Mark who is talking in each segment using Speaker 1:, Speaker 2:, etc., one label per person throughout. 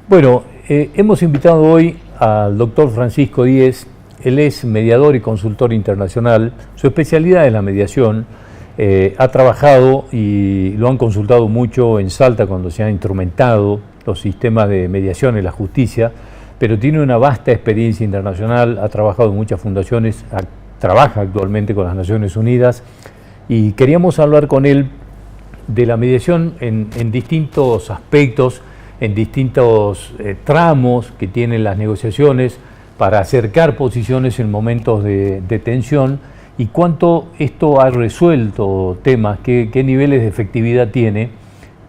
Speaker 1: Bueno, hemos invitado hoy al doctor Francisco Díez. Él es mediador y consultor internacional. Su especialidad es la mediación. Ha trabajado y lo han consultado mucho en Salta cuando se han instrumentado los sistemas de mediación en la justicia, pero tiene una vasta experiencia internacional, ha trabajado en muchas fundaciones, trabaja actualmente con las Naciones Unidas, y queríamos hablar con él de la mediación en distintos aspectos, en distintos tramos que tienen las negociaciones para acercar posiciones en momentos de tensión, y cuánto esto ha resuelto temas, qué niveles de efectividad tiene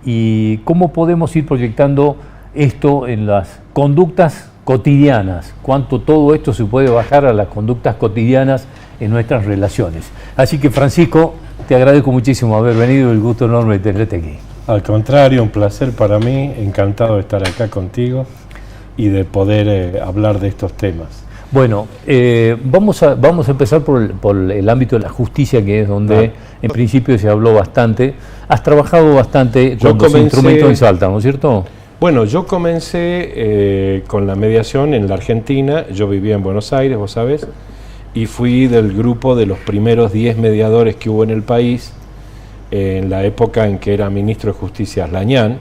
Speaker 1: y cómo podemos ir proyectando esto en las conductas cotidianas, cuánto todo esto se puede bajar a las conductas cotidianas en nuestras relaciones. Así que, Francisco, te agradezco muchísimo haber venido, el gusto enorme de tenerte aquí.
Speaker 2: Al contrario, un placer para mí, encantado de estar acá contigo y de poder hablar de estos temas.
Speaker 1: Bueno, vamos a empezar por el ámbito de la justicia, que es donde en principio se habló bastante. Has trabajado bastante con los instrumentos en Salta, ¿no es cierto?
Speaker 2: Bueno, yo comencé con la mediación en la Argentina. Yo vivía en Buenos Aires, vos sabés, y fui del grupo de los primeros 10 mediadores que hubo en el país en la época en que era ministro de Justicia Lañán,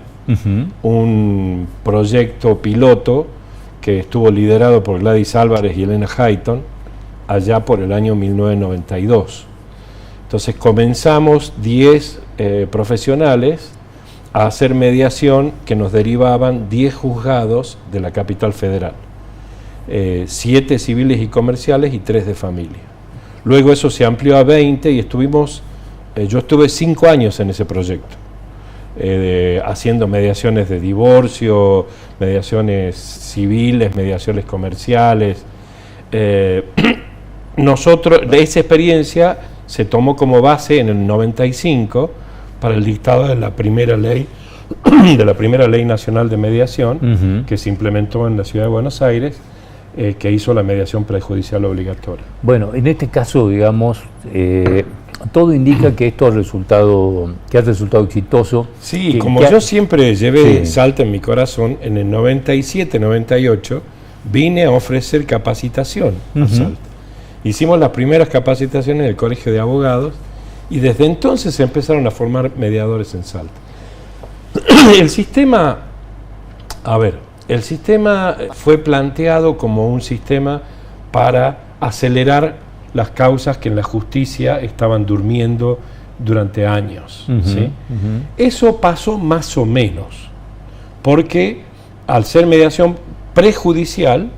Speaker 2: un proyecto piloto que estuvo liderado por Gladys Álvarez y Elena Hayton allá por el año 1992. Entonces comenzamos 10 profesionales a hacer mediación que nos derivaban 10 juzgados de la capital federal, 7 civiles y comerciales y 3 de familia. Luego eso se amplió a 20 y yo estuve 5 años en ese proyecto, haciendo mediaciones de divorcio, mediaciones civiles, mediaciones comerciales. Nosotros, de esa experiencia se tomó como base en el 95 para el dictado de la primera ley nacional de mediación, que se implementó en la ciudad de Buenos Aires, que hizo la mediación prejudicial obligatoria.
Speaker 1: Bueno, en este caso, digamos, todo indica que esto ha resultado exitoso.
Speaker 2: Sí, yo siempre llevé Salta en mi corazón, en el 97, 98, vine a ofrecer capacitación a Salta. Hicimos las primeras capacitaciones en el Colegio de Abogados y desde entonces se empezaron a formar mediadores en Salta. El sistema fue planteado como un sistema para acelerar las causas que en la justicia estaban durmiendo durante años. ¿Sí? Eso pasó más o menos, porque al ser mediación prejudicial,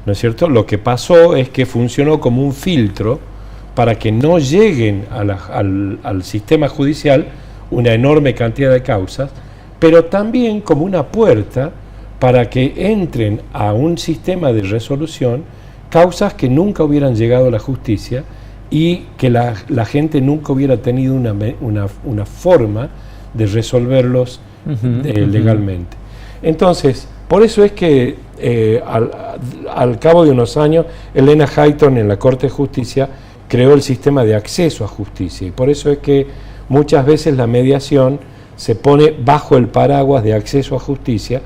Speaker 2: ¿no es cierto?, lo que pasó es que funcionó como un filtro para que no lleguen al sistema judicial una enorme cantidad de causas, pero también como una puerta para que entren a un sistema de resolución causas que nunca hubieran llegado a la justicia y que la gente nunca hubiera tenido una forma de resolverlos legalmente. Entonces, por eso es que al cabo de unos años, Elena Hayton en la Corte de Justicia creó el sistema de acceso a justicia, y por eso es que muchas veces la mediación se pone bajo el paraguas de acceso a justicia,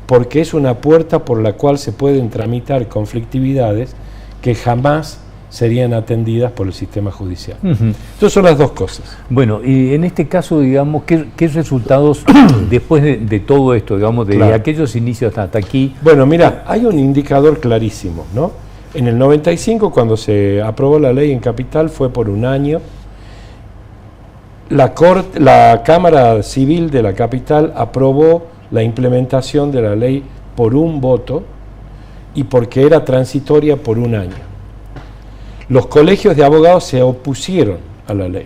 Speaker 2: porque es una puerta por la cual se pueden tramitar conflictividades que jamás serían atendidas por el sistema judicial. Entonces son las dos cosas.
Speaker 1: Bueno, y en este caso, digamos, ¿qué resultados después de todo esto, digamos, de aquellos inicios hasta aquí?
Speaker 2: Bueno, mira, hay un indicador clarísimo, ¿no? En el 95, cuando se aprobó la ley en Capital, fue por un año. La Cámara Civil de la Capital aprobó la implementación de la ley por un voto y porque era transitoria por un año. Los colegios de abogados se opusieron a la ley.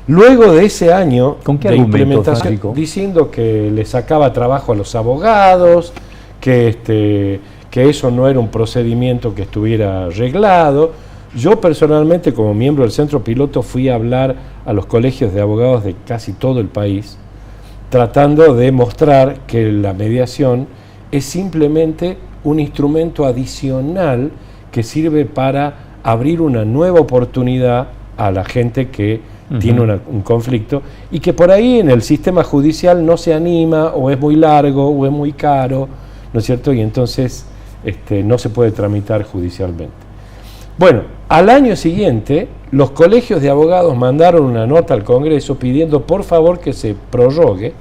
Speaker 2: Luego de ese año de implementación, diciendo que le sacaba trabajo a los abogados, que eso no era un procedimiento que estuviera arreglado. Yo personalmente, como miembro del Centro Piloto, fui a hablar a los colegios de abogados de casi todo el país, tratando de mostrar que la mediación es simplemente un instrumento adicional que sirve para abrir una nueva oportunidad a la gente que tiene un conflicto, y que por ahí en el sistema judicial no se anima, o es muy largo, o es muy caro, ¿no es cierto? Y entonces no se puede tramitar judicialmente. Bueno, al año siguiente, los colegios de abogados mandaron una nota al Congreso pidiendo por favor que se prorrogue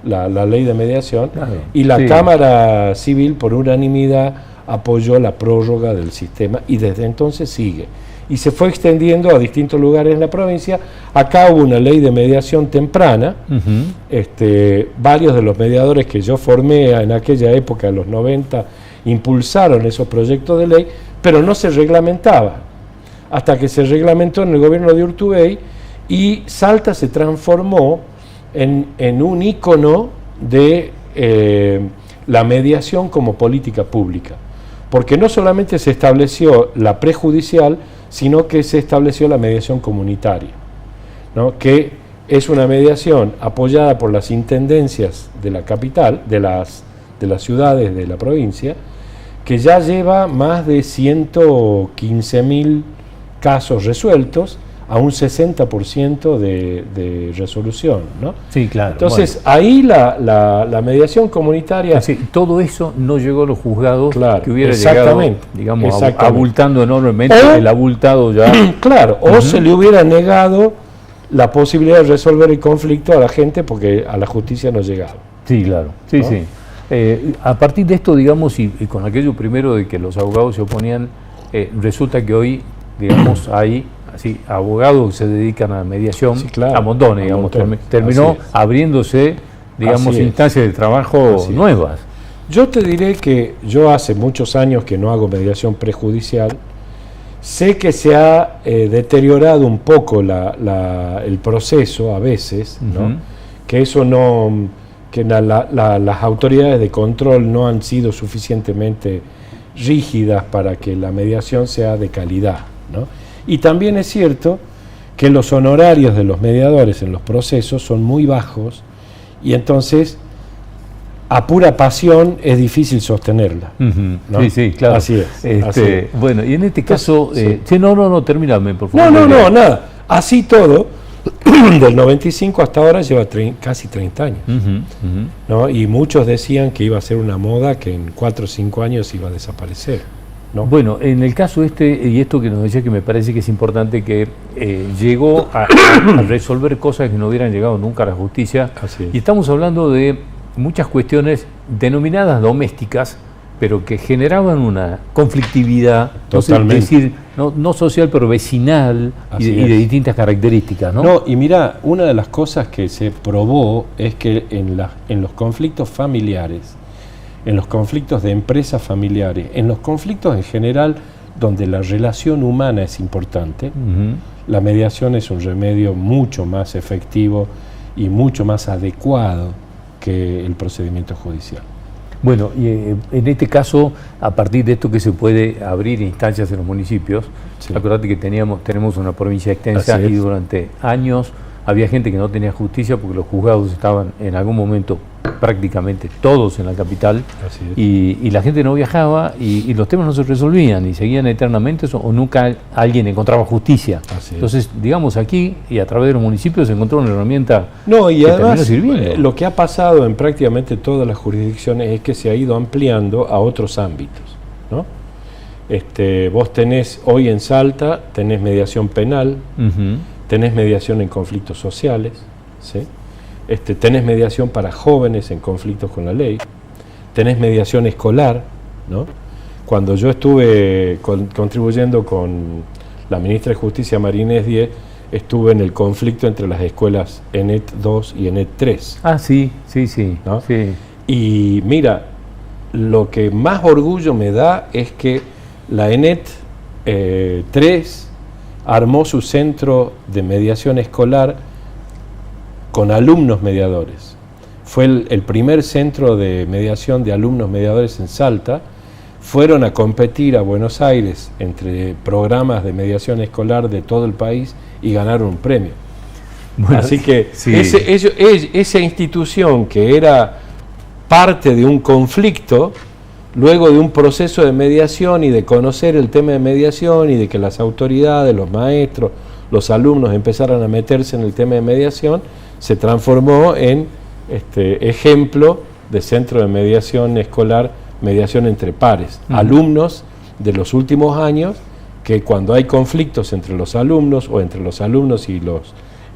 Speaker 2: la ley de mediación, claro, y la Cámara Civil por unanimidad apoyó la prórroga del sistema, y desde entonces sigue. Y se fue extendiendo a distintos lugares en la provincia. Acá hubo una ley de mediación temprana. Varios de los mediadores que yo formé en aquella época, en los 90, impulsaron esos proyectos de ley, pero no se reglamentaba, hasta que se reglamentó en el gobierno de Urtubey, y Salta se transformó en un ícono de la mediación como política pública, porque no solamente se estableció la prejudicial, sino que se estableció la mediación comunitaria, ¿no? Que es una mediación apoyada por las intendencias de la capital, de las ciudades de la provincia, que ya lleva más de 115.000 casos resueltos, a un 60% de resolución, ¿no?
Speaker 1: Sí, claro.
Speaker 2: Entonces, ahí la mediación comunitaria...
Speaker 1: Es decir, todo eso no llegó a los juzgados,
Speaker 2: claro,
Speaker 1: que hubiera llegado, digamos, abultando enormemente, el abultado ya...
Speaker 2: Claro, o se le hubiera negado la posibilidad de resolver el conflicto a la gente porque a la justicia no llegaba.
Speaker 1: Sí, claro, sí, ¿no? Sí. A partir de esto, digamos, y con aquello primero de que los abogados se oponían, resulta que hoy, digamos, hay... Así, abogados que se dedican a mediación, sí, claro, a montones, digamos, terminó abriéndose, digamos, instancias de trabajo nuevas.
Speaker 2: Yo te diré que yo hace muchos años que no hago mediación prejudicial, sé que se ha deteriorado un poco el proceso a veces, ¿no? Que eso no, que las autoridades de control no han sido suficientemente rígidas para que la mediación sea de calidad, ¿no? Y también es cierto que los honorarios de los mediadores en los procesos son muy bajos, y entonces a pura pasión es difícil sostenerla, ¿no?
Speaker 1: Sí, sí, claro.
Speaker 2: Así es. Así es.
Speaker 1: Bueno, y en este caso... no, termíname, por favor.
Speaker 2: No, nada. Así todo, del 95 hasta ahora lleva casi 30 años. ¿No? Y muchos decían que iba a ser una moda que en 4 o 5 años iba a desaparecer, ¿no?
Speaker 1: Bueno, en el caso y esto que nos decía, que me parece que es importante, que llegó a resolver cosas que no hubieran llegado nunca a la justicia. Y estamos hablando de muchas cuestiones denominadas domésticas, pero que generaban una conflictividad,
Speaker 2: totalmente,
Speaker 1: es decir, no social, pero vecinal, y de distintas características, ¿no?
Speaker 2: No, y mira, una de las cosas que se probó es que en los conflictos familiares, en los conflictos de empresas familiares, en los conflictos en general donde la relación humana es importante, la mediación es un remedio mucho más efectivo y mucho más adecuado que el procedimiento judicial.
Speaker 1: Bueno, y en este caso, a partir de esto que se puede abrir instancias en los municipios, acuérdate que tenemos una provincia extensa y durante años había gente que no tenía justicia porque los juzgados estaban en algún momento prácticamente todos en la capital, y la gente no viajaba, y los temas no se resolvían y seguían eternamente, o nunca alguien encontraba justicia. Entonces, digamos, aquí y a través de los municipios se encontró una herramienta
Speaker 2: y que además, terminó sirviendo. Lo que ha pasado en prácticamente todas las jurisdicciones es que se ha ido ampliando a otros ámbitos, ¿no? Vos tenés hoy en Salta, tenés mediación penal, tenés mediación en conflictos sociales, ¿sí? Tenés mediación para jóvenes en conflictos con la ley, tenés mediación escolar, ¿no? Cuando yo estuve contribuyendo con la ministra de Justicia, María Inés Diez, estuve en el conflicto entre las escuelas ENET 2 y ENET 3.
Speaker 1: Ah, sí, ¿no? Sí.
Speaker 2: Y mira, lo que más orgullo me da es que la ENET 3 armó su centro de mediación escolar con alumnos mediadores. Fue el primer centro de mediación de alumnos mediadores en Salta. Fueron a competir a Buenos Aires entre programas de mediación escolar de todo el país y ganaron un premio. Bueno, así que esa institución que era parte de un conflicto, luego de un proceso de mediación y de conocer el tema de mediación y de que las autoridades, los maestros, los alumnos empezaran a meterse en el tema de mediación, se transformó en ejemplo de centro de mediación escolar, mediación entre pares. Alumnos de los últimos años, que cuando hay conflictos entre los alumnos o entre los alumnos y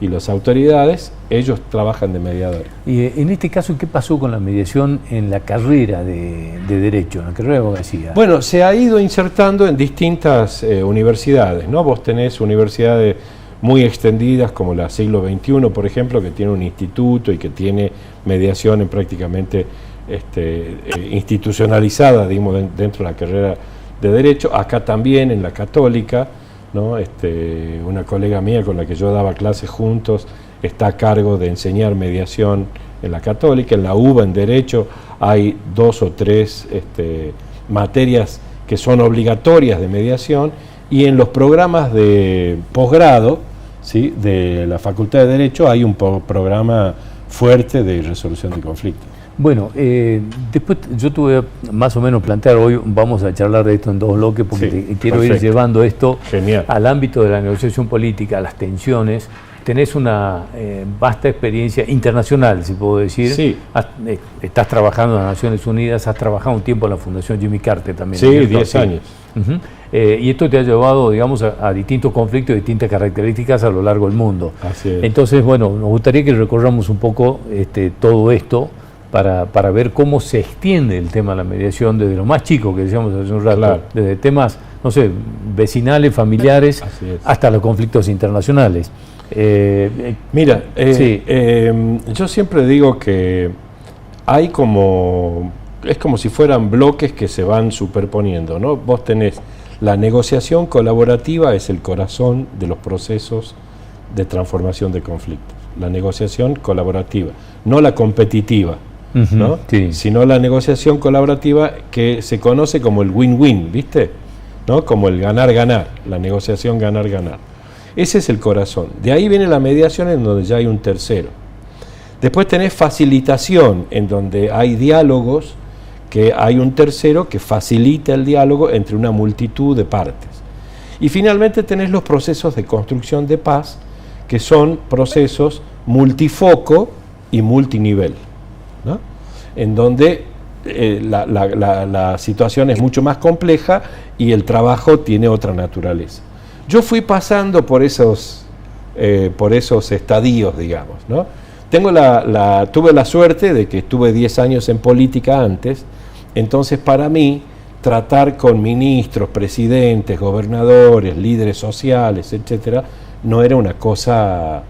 Speaker 2: las autoridades, ellos trabajan de mediadores.
Speaker 1: Y en este caso, ¿qué pasó con la mediación en la carrera de Derecho, en la carrera de abogacía?
Speaker 2: Bueno, se ha ido insertando en distintas universidades, ¿no? Vos tenés universidades muy extendidas como la Siglo XXI, por ejemplo, que tiene un instituto y que tiene mediación en prácticamente institucionalizada, digamos, dentro de la carrera de Derecho. Acá también, en la Católica, ¿no? Una colega mía con la que yo daba clases juntos está a cargo de enseñar mediación en la Católica. En la UBA, en Derecho, hay 2 o 3 materias que son obligatorias de mediación, y en los programas de posgrado, ¿sí?, de la Facultad de Derecho hay un programa fuerte de resolución de conflictos.
Speaker 1: Bueno, después yo tuve más o menos plantear, hoy vamos a charlar de esto en 2 bloques, porque
Speaker 2: Sí,
Speaker 1: quiero
Speaker 2: perfecto.
Speaker 1: ir llevando esto
Speaker 2: Genial.
Speaker 1: al ámbito de la negociación política, a las tensiones. Tenés una vasta experiencia internacional, si puedo decir.
Speaker 2: Sí.
Speaker 1: Estás trabajando en las Naciones Unidas, has trabajado un tiempo en la Fundación Jimmy Carter también.
Speaker 2: Sí,
Speaker 1: ¿cierto?
Speaker 2: 10 años.
Speaker 1: Uh-huh. Y esto te ha llevado, digamos, a distintos conflictos, distintas características a lo largo del mundo.
Speaker 2: Así es.
Speaker 1: Entonces, bueno, nos gustaría que recorramos un poco todo esto para ver cómo se extiende el tema de la mediación desde lo más chico que decíamos hace un rato,
Speaker 2: Claro.
Speaker 1: desde temas, no sé, vecinales, familiares,
Speaker 2: Así es.
Speaker 1: hasta los conflictos internacionales.
Speaker 2: Mira,
Speaker 1: Sí.
Speaker 2: yo siempre digo que hay es como si fueran bloques que se van superponiendo, ¿no? Vos tenés la negociación colaborativa, es el corazón de los procesos de transformación de conflictos. La negociación colaborativa, no la competitiva,
Speaker 1: Ujú,
Speaker 2: ¿no?
Speaker 1: sí.
Speaker 2: Sino la negociación colaborativa, que se conoce como el win-win, ¿viste? ¿No? Como el ganar-ganar, la negociación ganar-ganar. Ese es el corazón. De ahí viene la mediación, en donde ya hay un tercero. Después tenés facilitación, en donde hay diálogos, que hay un tercero que facilita el diálogo entre una multitud de partes. Y finalmente tenés los procesos de construcción de paz, que son procesos multifoco y multinivel, ¿no? En donde la situación es mucho más compleja y el trabajo tiene otra naturaleza. Yo fui pasando por esos estadios, digamos, ¿no? Tuve la suerte de que estuve 10 años en política antes, entonces para mí tratar con ministros, presidentes, gobernadores, líderes sociales, etcétera, no era una cosa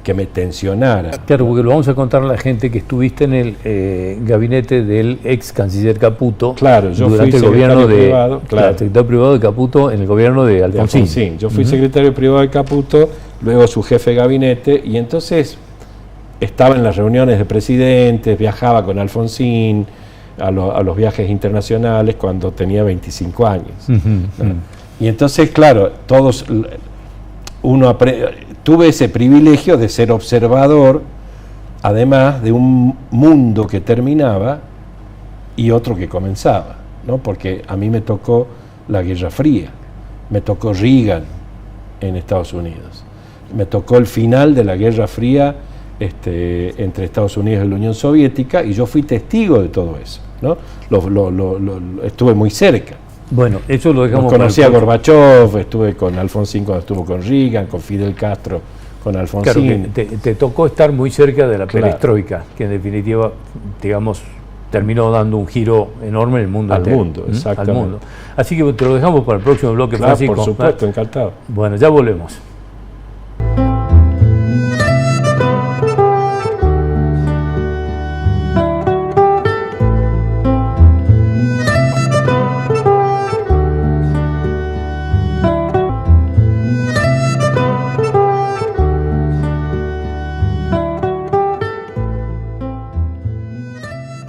Speaker 2: que me tensionara.
Speaker 1: Claro, porque lo vamos a contar a la gente que estuviste en el gabinete del ex canciller Caputo.
Speaker 2: Claro, yo
Speaker 1: durante
Speaker 2: fui
Speaker 1: el gobierno
Speaker 2: secretario
Speaker 1: de
Speaker 2: privado, claro.
Speaker 1: secretario privado de Caputo en el gobierno de Alfonsín.
Speaker 2: Alfonsín. Yo fui secretario privado de Caputo, luego su jefe de gabinete, y entonces estaba en las reuniones de presidentes, viajaba con Alfonsín a los viajes internacionales cuando tenía 25 años. ¿No? Y entonces, claro, tuve ese privilegio de ser observador, además de un mundo que terminaba y otro que comenzaba, ¿no? Porque a mí me tocó la Guerra Fría, me tocó Reagan en Estados Unidos, me tocó el final de la Guerra Fría entre Estados Unidos y la Unión Soviética, y yo fui testigo de todo eso, ¿no? Estuve muy cerca.
Speaker 1: Bueno, eso lo dejamos
Speaker 2: Conocí a Gorbachev, estuve con Alfonsín cuando estuvo con Reagan, con Fidel Castro, con Alfonsín.
Speaker 1: Claro, que te tocó estar muy cerca de la
Speaker 2: Claro.
Speaker 1: perestroika, que en definitiva, digamos, terminó dando un giro enorme en el mundo
Speaker 2: Al
Speaker 1: entero.
Speaker 2: mundo, exactamente.
Speaker 1: Al mundo. Así que te lo dejamos para el próximo bloque,
Speaker 2: Claro,
Speaker 1: Francisco.
Speaker 2: por supuesto, encantado.
Speaker 1: Bueno, ya volvemos.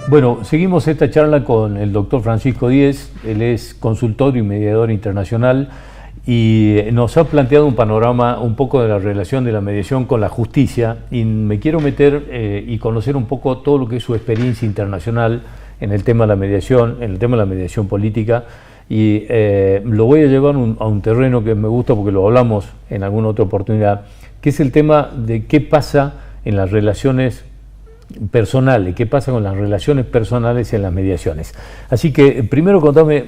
Speaker 1: Bueno, seguimos esta charla con el doctor Francisco Díez. Él es consultor y mediador internacional y nos ha planteado un panorama un poco de la relación de la mediación con la justicia, y me quiero meter y conocer un poco todo lo que es su experiencia internacional en el tema de la mediación, en el tema de la mediación política. y lo voy a llevar a un terreno que me gusta porque lo hablamos en alguna otra oportunidad, que es el tema de qué pasa en las relaciones personales, qué pasa con las relaciones personales en las mediaciones. Así que primero contame,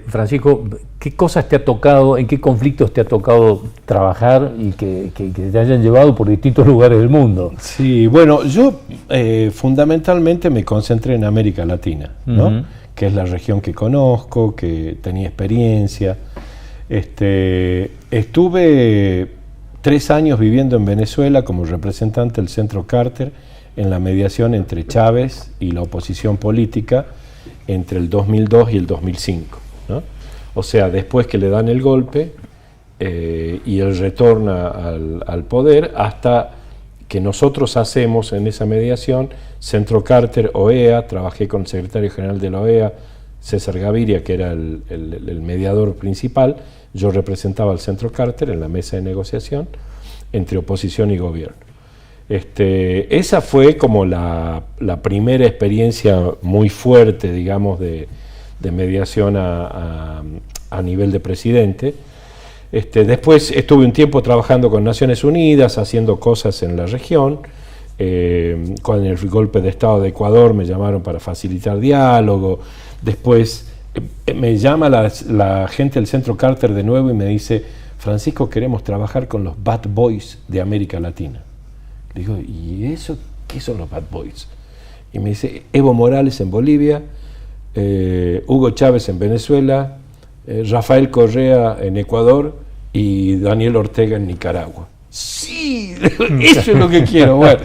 Speaker 1: Francisco, qué cosas te ha tocado, en qué conflictos te ha tocado trabajar y que te hayan llevado por distintos lugares del mundo.
Speaker 2: Sí, bueno, yo fundamentalmente me concentré en América Latina, ¿no? Que es la región que conozco, que tenía experiencia. Estuve 3 años viviendo en Venezuela como representante del Centro Carter en la mediación entre Chávez y la oposición política entre el 2002 y el 2005, ¿no? O sea, después que le dan el golpe y él retorna al poder, hasta que nosotros hacemos en esa mediación, Centro Carter, OEA, trabajé con el secretario general de la OEA, César Gaviria, que era el mediador principal. Yo representaba al Centro Carter en la mesa de negociación entre oposición y gobierno. Esa fue como la primera experiencia muy fuerte, digamos, de mediación a nivel de presidente. Después estuve un tiempo trabajando con Naciones Unidas, haciendo cosas en la región. Con el golpe de Estado de Ecuador me llamaron para facilitar diálogo. Después me llama la gente del Centro Carter de nuevo y me dice: Francisco, queremos trabajar con los Bad Boys de América Latina. Le digo: ¿y eso qué son los Bad Boys? Y me dice: Evo Morales en Bolivia, Hugo Chávez en Venezuela, Rafael Correa en Ecuador y Daniel Ortega en Nicaragua. Sí, eso es lo que quiero. Bueno,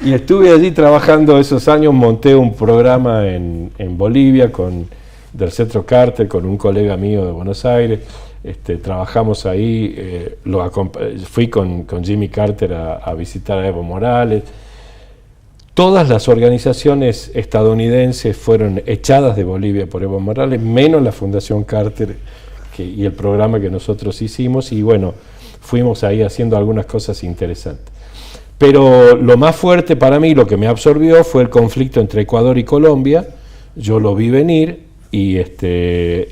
Speaker 2: y estuve allí trabajando esos años, monté un programa en Bolivia del Centro Carter con un colega mío de Buenos Aires. Trabajamos ahí, fui con Jimmy Carter a visitar a Evo Morales. Todas las organizaciones estadounidenses fueron echadas de Bolivia por Evo Morales, menos la Fundación Carter y el programa que nosotros hicimos, y bueno, fuimos ahí haciendo algunas cosas interesantes. Pero lo más fuerte para mí, lo que me absorbió, fue el conflicto entre Ecuador y Colombia. Yo lo vi venir y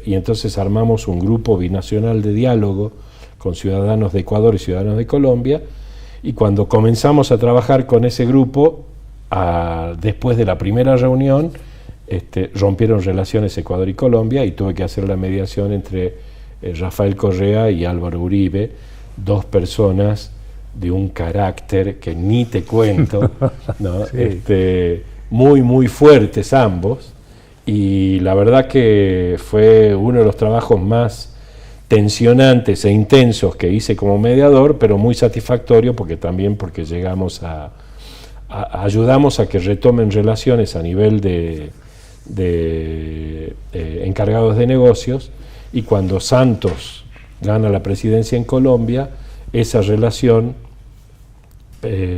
Speaker 2: entonces armamos un grupo binacional de diálogo con ciudadanos de Ecuador y ciudadanos de Colombia, y cuando comenzamos a trabajar con ese grupo, después de la primera reunión, rompieron relaciones Ecuador y Colombia y tuve que hacer la mediación entre Rafael Correa y Álvaro Uribe, 2 personas de un carácter que ni te cuento, ¿no? Sí. Muy, muy fuertes ambos, y la verdad que fue uno de los trabajos más tensionantes e intensos que hice como mediador, pero muy satisfactorio porque llegamos ayudamos a que retomen relaciones a nivel de encargados de negocios, y cuando Santos gana la presidencia en Colombia, esa relación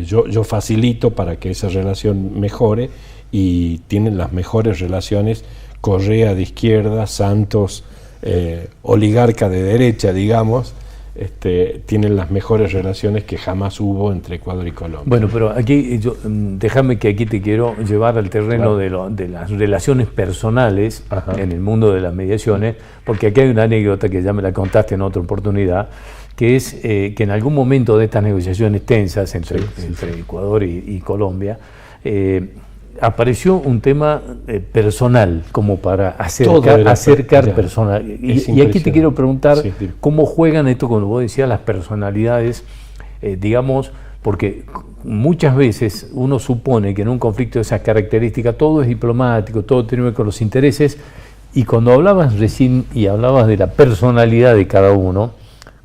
Speaker 2: yo facilito para que esa relación mejore, y tienen las mejores relaciones Correa de izquierda, Santos oligarca de derecha, digamos. Tienen las mejores relaciones que jamás hubo entre Ecuador y Colombia.
Speaker 1: Bueno, pero aquí déjame que aquí te quiero llevar al terreno, claro, de las relaciones personales. Ajá. En el mundo de las mediaciones, porque aquí hay una anécdota que ya me la contaste en otra oportunidad, que es que en algún momento de estas negociaciones tensas entre Ecuador y Colombia, apareció un tema personal, como para acercar personal. Y aquí te quiero preguntar, ¿cómo juegan esto, como vos decías, las personalidades? Digamos, porque muchas veces uno supone que en un conflicto de esas características todo es diplomático, todo tiene que ver con los intereses, y cuando hablabas recién y hablabas de la personalidad de cada uno,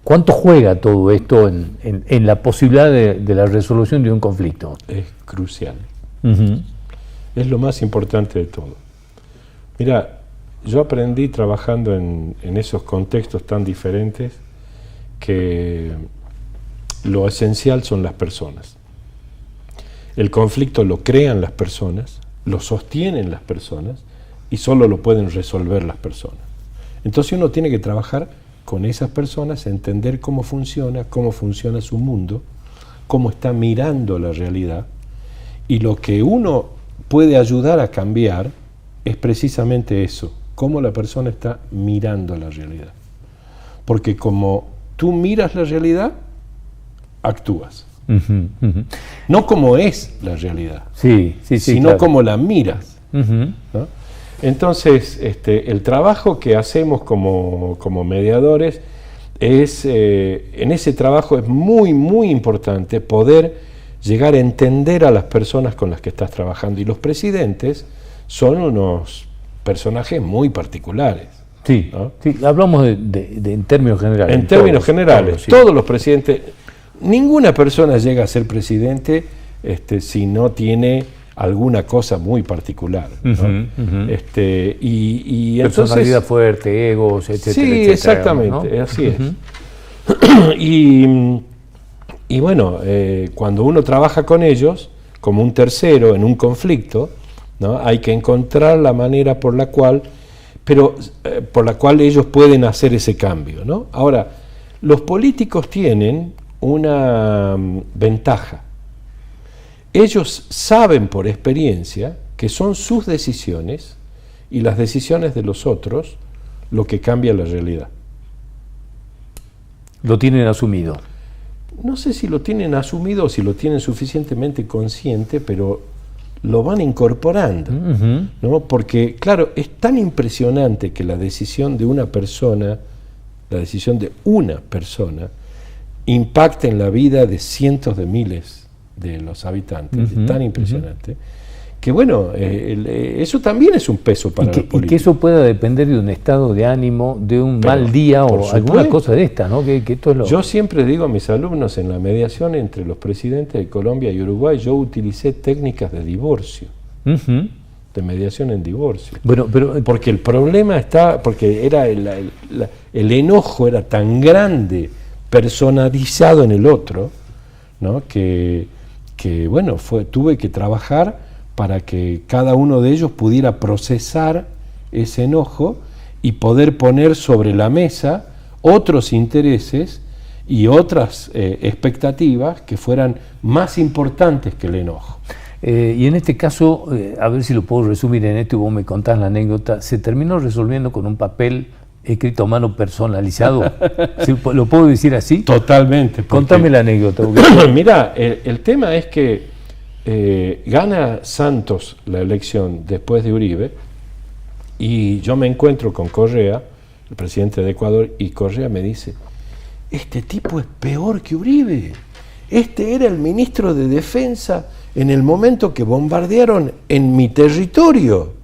Speaker 1: ¿cuánto juega todo esto en la posibilidad de la resolución de un conflicto?
Speaker 2: Es crucial. Uh-huh. Es lo más importante de todo. Mira, yo aprendí trabajando en esos contextos tan diferentes que lo esencial son las personas. El conflicto lo crean las personas, lo sostienen las personas, y solo lo pueden resolver las personas. Entonces uno tiene que trabajar con esas personas, entender cómo funciona su mundo, cómo está mirando la realidad, y lo que uno puede ayudar a cambiar es precisamente eso, cómo la persona está mirando la realidad. Porque como tú miras la realidad, actúas. No como es la realidad, sino
Speaker 1: claro,
Speaker 2: como la miras. ¿No? Entonces, el trabajo que hacemos como mediadores es, en ese trabajo es muy, muy importante poder llegar a entender a las personas con las que estás trabajando. Y los presidentes son unos personajes muy particulares.
Speaker 1: Sí,
Speaker 2: ¿no?
Speaker 1: Sí, hablamos en términos generales.
Speaker 2: En términos generales, todos los presidentes, ninguna persona llega a ser presidente si no tiene alguna cosa muy particular, ¿no? Y
Speaker 1: personalidad
Speaker 2: entonces,
Speaker 1: fuerte, egos, etcétera.
Speaker 2: Sí,
Speaker 1: etcétera,
Speaker 2: exactamente,
Speaker 1: ¿no?
Speaker 2: así es. Y bueno, cuando uno trabaja con ellos, como un tercero en un conflicto, ¿no? Hay que encontrar la manera por la cual ellos pueden hacer ese cambio, ¿no? Ahora, los políticos tienen una ventaja. Ellos saben por experiencia que son sus decisiones y las decisiones de los otros lo que cambia la realidad.
Speaker 1: Lo tienen asumido.
Speaker 2: No sé si lo tienen asumido o si lo tienen suficientemente consciente, pero lo van incorporando, ¿no? Porque, claro, es tan impresionante que la decisión de una persona impacte en la vida de cientos de miles de los habitantes, es tan impresionante, que bueno, eso también es un peso para los políticos.
Speaker 1: Y que eso pueda depender de un estado de ánimo, de un mal día o alguna cosa de esta, ¿no? Que esto es
Speaker 2: Yo siempre digo a mis alumnos en la mediación entre los presidentes de Colombia y Uruguay, yo utilicé técnicas de divorcio, de mediación en divorcio.
Speaker 1: Bueno, pero
Speaker 2: porque el problema porque era el enojo era tan grande, personalizado en el otro, ¿no? que bueno, tuve que trabajar para que cada uno de ellos pudiera procesar ese enojo y poder poner sobre la mesa otros intereses y otras expectativas que fueran más importantes que el enojo.
Speaker 1: Y en este caso, a ver si lo puedo resumir en esto y vos me contás la anécdota, se terminó resolviendo con un papel escrito a mano personalizado. ¿Lo puedo decir así?
Speaker 2: Totalmente.
Speaker 1: Contame la anécdota.
Speaker 2: Mira, el tema es que gana Santos la elección después de Uribe y yo me encuentro con Correa, el presidente de Ecuador, y Correa me dice, este tipo es peor que Uribe, este era el ministro de Defensa en el momento que bombardearon en mi territorio,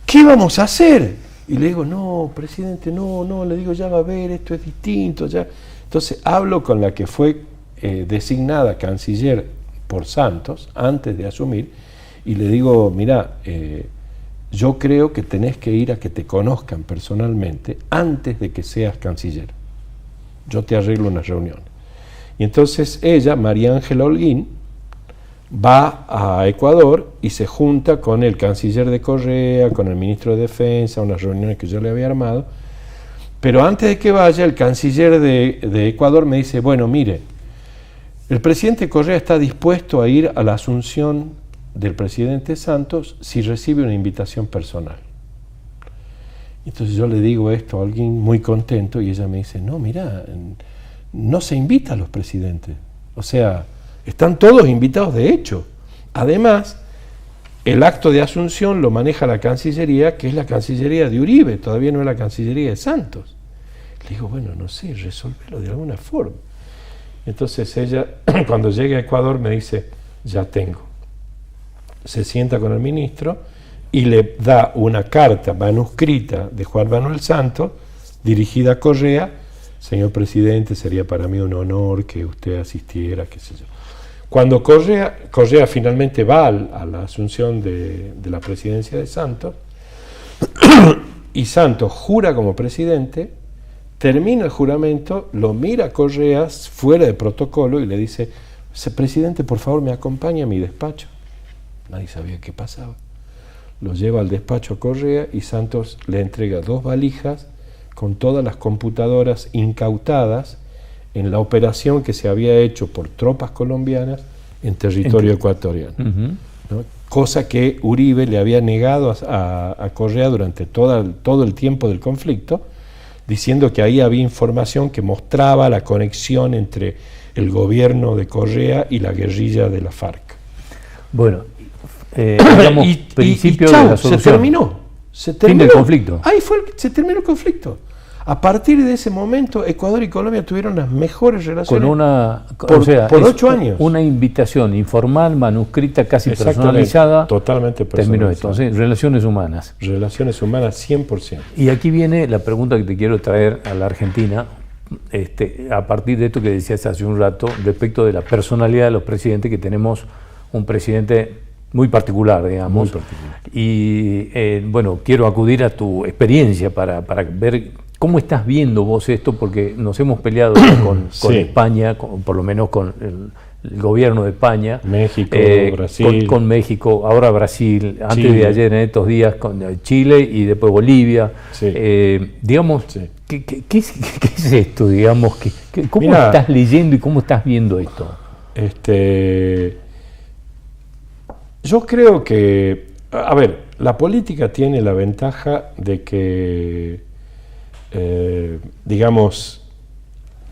Speaker 2: ¿qué vamos a hacer? Y le digo, no, presidente, no, le digo, ya va a ver, esto es distinto, ya. Entonces hablo con la que fue designada canciller por Santos, antes de asumir, y le digo, mira, yo creo que tenés que ir a que te conozcan personalmente antes de que seas canciller. Yo te arreglo una reunión. Y entonces ella, María Ángela Holguín, va a Ecuador y se junta con el canciller de Correa, con el ministro de Defensa, unas reuniones que yo le había armado, pero antes de que vaya, el canciller de Ecuador me dice, bueno, mire, el presidente Correa está dispuesto a ir a la asunción del presidente Santos si recibe una invitación personal. Entonces yo le digo esto a alguien muy contento y ella me dice, no, mira, no se invita a los presidentes, o sea, están todos invitados de hecho. Además, el acto de asunción lo maneja la Cancillería, que es la Cancillería de Uribe, todavía no es la Cancillería de Santos. Le digo, bueno, no sé, resolverlo de alguna forma. Entonces ella, cuando llegue a Ecuador, me dice, ya tengo. Se sienta con el ministro y le da una carta manuscrita de Juan Manuel Santos, dirigida a Correa. Señor presidente, sería para mí un honor que usted asistiera, qué sé yo. Cuando Correa finalmente va a la asunción de la presidencia de Santos, y Santos jura como presidente, termina el juramento, lo mira a Correa fuera de protocolo y le dice, presidente, por favor, me acompaña a mi despacho. Nadie sabía qué pasaba. Lo lleva al despacho a Correa y Santos le entrega 2 valijas con todas las computadoras incautadas en la operación que se había hecho por tropas colombianas en territorio ecuatoriano, ¿no? cosa que Uribe le había negado a Correa durante todo el tiempo del conflicto, diciendo que ahí había información que mostraba la conexión entre el gobierno de Correa y la guerrilla de la FARC.
Speaker 1: Bueno, digamos, principio de la solución.
Speaker 2: Se terminó.
Speaker 1: Fin del conflicto.
Speaker 2: Ahí se terminó el conflicto. A partir de ese momento, Ecuador y Colombia tuvieron las mejores relaciones por 8 años.
Speaker 1: Una invitación informal, manuscrita, casi personalizada.
Speaker 2: Totalmente personalizada.
Speaker 1: Terminó esto, ¿sí? Relaciones humanas.
Speaker 2: Relaciones humanas 100%.
Speaker 1: Y aquí viene la pregunta que te quiero traer a la Argentina, a partir de esto que decías hace un rato, respecto de la personalidad de los presidentes, que tenemos un presidente muy particular, digamos.
Speaker 2: Muy particular.
Speaker 1: Y bueno, quiero acudir a tu experiencia para ver cómo estás viendo vos esto, porque nos hemos peleado con España, por lo menos con el gobierno de España.
Speaker 2: México, Brasil.
Speaker 1: Con México, ahora Brasil, antes
Speaker 2: Chile.
Speaker 1: de ayer en estos días con Chile y después Bolivia.
Speaker 2: Sí.
Speaker 1: Digamos,
Speaker 2: Sí.
Speaker 1: ¿qué es esto? Digamos, ¿cómo
Speaker 2: Mirá,
Speaker 1: estás leyendo y cómo estás viendo esto?
Speaker 2: Yo creo que, a ver, la política tiene la ventaja de que, digamos,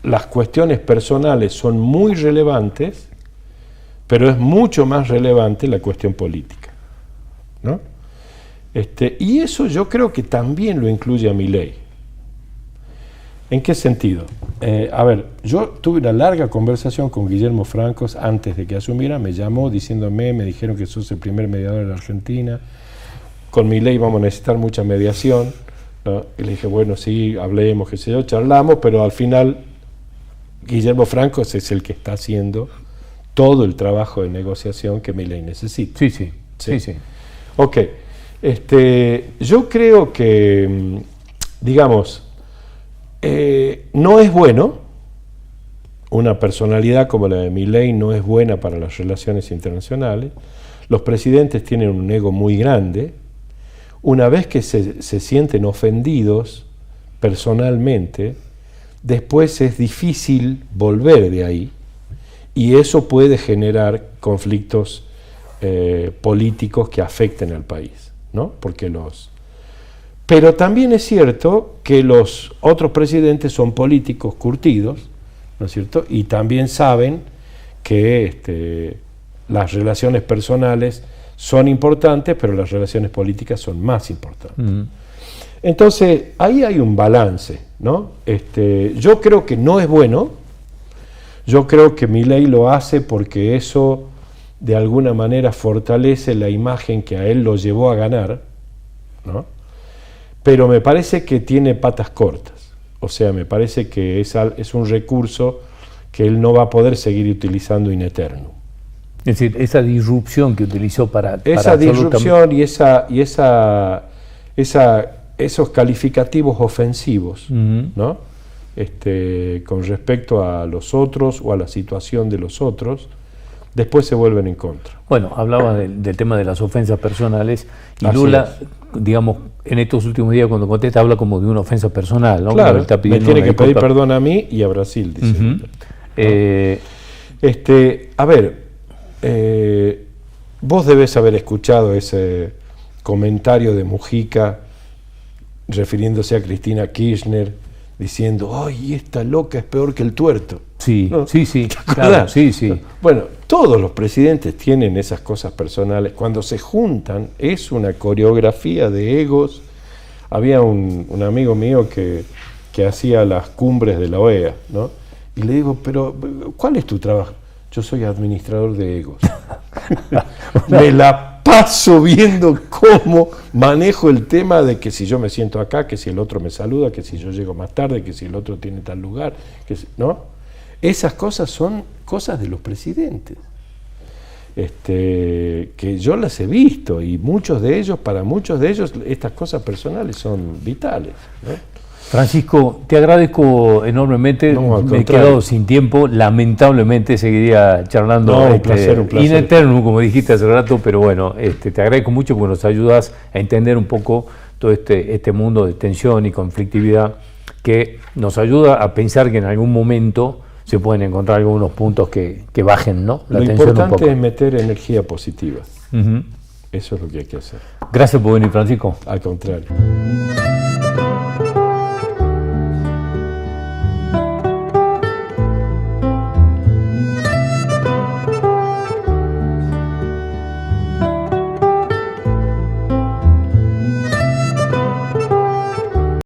Speaker 2: las cuestiones personales son muy relevantes, pero es mucho más relevante la cuestión política, ¿no? Y eso yo creo que también lo incluye a Milei. ¿En qué sentido? A ver, yo tuve una larga conversación con Guillermo Francos antes de que asumiera, me llamó diciéndome, me dijeron que sos el primer mediador de la Argentina, con Milei vamos a necesitar mucha mediación, ¿no? Y le dije, bueno, sí, hablemos, qué sé yo, charlamos, pero al final Guillermo Francos es el que está haciendo todo el trabajo de negociación que Milei necesita.
Speaker 1: Sí.
Speaker 2: Ok, yo creo que, digamos, no es bueno, una personalidad como la de Milei no es buena para las relaciones internacionales. Los presidentes tienen un ego muy grande. Una vez que se sienten ofendidos personalmente, después es difícil volver de ahí, y eso puede generar conflictos políticos que afecten al país, ¿no? Pero también es cierto que los otros presidentes son políticos curtidos, ¿no es cierto? Y también saben que las relaciones personales son importantes, pero las relaciones políticas son más importantes. Entonces, ahí hay un balance, ¿no? Yo creo que no es bueno. Yo creo que Milei lo hace porque eso de alguna manera fortalece la imagen que a él lo llevó a ganar, ¿no? Pero me parece que tiene patas cortas. O sea, me parece que es un recurso que él no va a poder seguir utilizando in eternum.
Speaker 1: Es decir, esa disrupción que utilizó para
Speaker 2: esa disrupción y esos calificativos ofensivos, ¿no? Con respecto a los otros o a la situación de los otros, después se vuelven en contra.
Speaker 1: Bueno, hablaba del tema de las ofensas personales, y
Speaker 2: Así
Speaker 1: Lula, digamos, en estos últimos días cuando contesta habla como de una ofensa personal, ¿no?
Speaker 2: Claro,
Speaker 1: Está
Speaker 2: me tiene que pedir perdón a mí y a Brasil, dice. A ver, vos debés haber escuchado ese comentario de Mujica refiriéndose a Cristina Kirchner, diciendo, ¡ay, esta loca es peor que el tuerto!
Speaker 1: Sí,
Speaker 2: ¿no?
Speaker 1: sí, claro, sí.
Speaker 2: Bueno, todos los presidentes tienen esas cosas personales. Cuando se juntan, es una coreografía de egos. Había un amigo mío que hacía las cumbres de la OEA, ¿no? Y le digo, pero ¿cuál es tu trabajo? Yo soy administrador de egos. Me la paso viendo cómo manejo el tema de que si yo me siento acá, que si el otro me saluda, que si yo llego más tarde, que si el otro tiene tal lugar, ¿no? Esas cosas son cosas de los presidentes, que yo las he visto, y para muchos de ellos estas cosas personales son vitales, ¿no?
Speaker 1: Francisco, te agradezco enormemente. Me he quedado sin tiempo, lamentablemente seguiría charlando
Speaker 2: un placer.
Speaker 1: in eternum, como dijiste hace rato, pero bueno, te agradezco mucho porque nos ayudas a entender un poco todo este mundo de tensión y conflictividad, que nos ayuda a pensar que en algún momento se pueden encontrar algunos puntos que bajen, ¿no?
Speaker 2: La tensión un poco. Lo importante es meter energía positiva. Eso es lo que hay que hacer.
Speaker 1: Gracias por venir, Francisco.
Speaker 2: Al contrario.